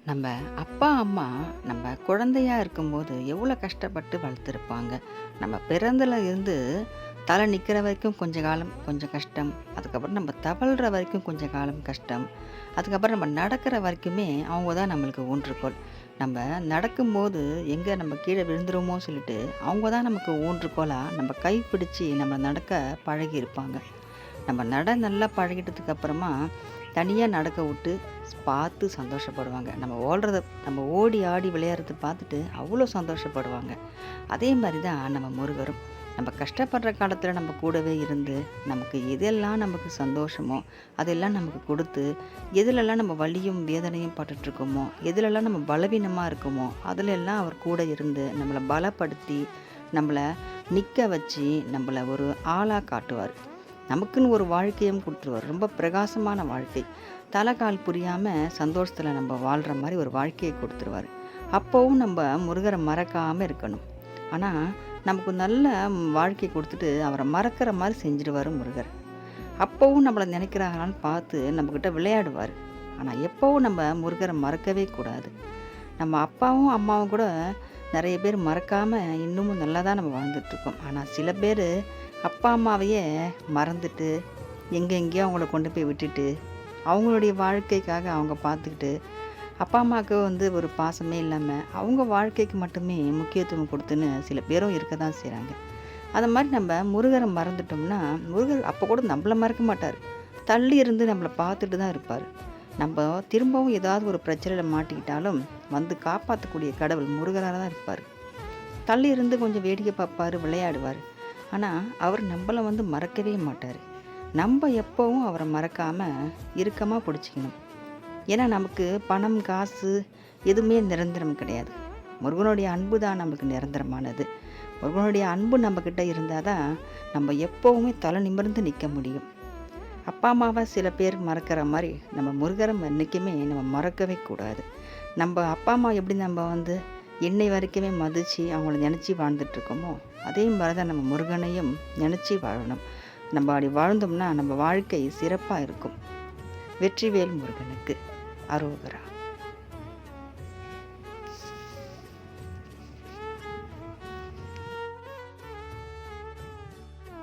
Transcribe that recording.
நம்ம அப்பா, அம்மா நம்ம குழந்தையா இருக்கும்போது எவ்வளோ கஷ்டப்பட்டு வளர்த்துருப்பாங்க. நம்ம பிறந்தல இருந்து தலை நிற்கிற வரைக்கும் கொஞ்ச காலம் கொஞ்சம் கஷ்டம். அதுக்கப்புறம் நம்ம தவழ்ற வரைக்கும் கொஞ்ச காலம் கஷ்டம். அதுக்கப்புறம் நம்ம நடக்கிற வரைக்குமே அவங்க தான் நம்மளுக்கு ஊன்றுகோல். நம்ம நடக்கும்போது எங்கே நம்ம கீழே விழுந்துருமோ சொல்லிட்டு, அவங்க தான் நமக்கு ஊன்றுகோலா நம்ம கை பிடிச்சு நம்மள நடக்க பழகியிருப்பாங்க. நம்ம நல்லா பழகிட்டதுக்கு அப்புறமா தனியா நடக்க விட்டு பார்த்து சந்தோஷப்படுவாங்க. நம்ம ஓடி ஆடி விளையாடுறத பார்த்துட்டு அவ்வளோ சந்தோஷப்படுவாங்க. அதே மாரி தான் நம்ம முருகரும். நம்ம கஷ்டப்படுற காலத்தில நம்ம கூடவே இருந்து, நமக்கு எதெல்லாம் நமக்கு சந்தோஷமோ, அதெல்லாம் நமக்கு குடுத்து, எதுலெல்லாம் நம்ம வலியும், வேதனையும் பட்டுட்ருக்கோமோ, எதுலெல்லாம் நம்ம பலவீனமா இருக்கோமோ, அதுலெல்லாம் அவர் கூட இருந்து நம்மள பலப்படுத்தி, நம்மள நிக்க வச்சு, நம்மள ஒரு ஆளா காட்டுவாரு. நமக்குன்னு ஒரு வாழ்க்கையும் குடுத்துருவாரு. ரொம்ப பிரகாசமான வாழ்க்கை. தல, கால் புரியாம சந்தோஷத்துல நம்ம வாழ்ற மாரி ஒரு வாழ்க்கைய குடுத்துருவாரு. அப்பவும் நம்ப முருகர மறக்காம இருக்கணும். ஆனா, நமக்கு நல்ல வாழ்க்கை குடுத்துட்டு, அவர மறக்கிற மாரி செஞ்சுருவாரு முருகர். அப்பவும் நம்மள நினைக்கிறாங்களான்னு பார்த்து நம்மகிட்ட விளையாடுவாரு. ஆனா, எப்பவும் நம்ம முருகர மறக்கவே கூடாது. நம்ம அப்பாவும், அம்மாவும் கூட நெறைய பேர் மறக்காம இன்னமும் நல்லா தான் நம்ம வாழ்ந்துட்டுருக்கோம். ஆனா, சில பேரு அப்பா, அம்மாவையே மறந்துட்டு, எங்கெங்கேயோ அவங்கள கொண்டு போய் விட்டுட்டு, அவங்களுடைய வாழ்க்கைக்காக அவங்க பார்த்துக்கிட்டு, அப்பா, அம்மாவுக்கு ஒரு பாசமே இல்லாம, அவங்க வாழ்க்கைக்கு மட்டுமே முக்கியத்துவம் குடுத்துன்னு சில பேரும் இருக்க தான் செய்றாங்க. அது மாரி நம்ம முருகர மறந்துட்டோம்னா, முருகர் அப்போ கூட நம்மள மறக்க மாட்டாரு. தள்ளி இருந்து நம்மள பார்த்துட்டு தான் இருப்பாரு. நம்ப திரும்பவும் ஏதாவது ஒரு பிரச்சனையில மாட்டிக்கிட்டாலும், வந்து காப்பாத்தக்கூடிய கடவுள் முருகரா தான் இருப்பாரு. தள்ளி இருந்து கொஞ்சம் வேடிக்கை பார்ப்பாரு, விளையாடுவாரு. ஆனா, அவர் நம்பள மறக்கவே மாட்டாரு. நம்ப எப்பவும் அவர மறக்காம இறுக்கமா புடிச்சுக்கணும். ஏன்னா, நமக்கு பணம், காசு எதுவுமே நிரந்தரம் கிடையாது. முருகனுடைய அன்பு தான் நமக்கு நிரந்தரமானது. முருகனுடைய அன்பு நம்மகிட்ட இருந்தா தான், நம்ம எப்பவுமே தலை நிமிர்ந்து நிக்க முடியும். அப்பா, அம்மாவ சில பேர் மறக்கிற மாரி, நம்ம முருகர என்னைக்குமே நம்ம மறக்கவே கூடாது. நம்ப அப்பா, அம்மா எப்படி இன்னை வரைக்குமே மதிச்சு, அவங்கள நெனச்சு வாழ்ந்துட்டுருக்கோமோ, அதே மாரி தான் நம்ம முருகனையும் நெனச்சு வாழணும். நம்ம அப்படி வாழ்ந்தோம்னா, நம்ம வாழ்க்கை சிறப்பா இருக்கும். வெற்றிவேல் முருகனுக்கு அரோகரா.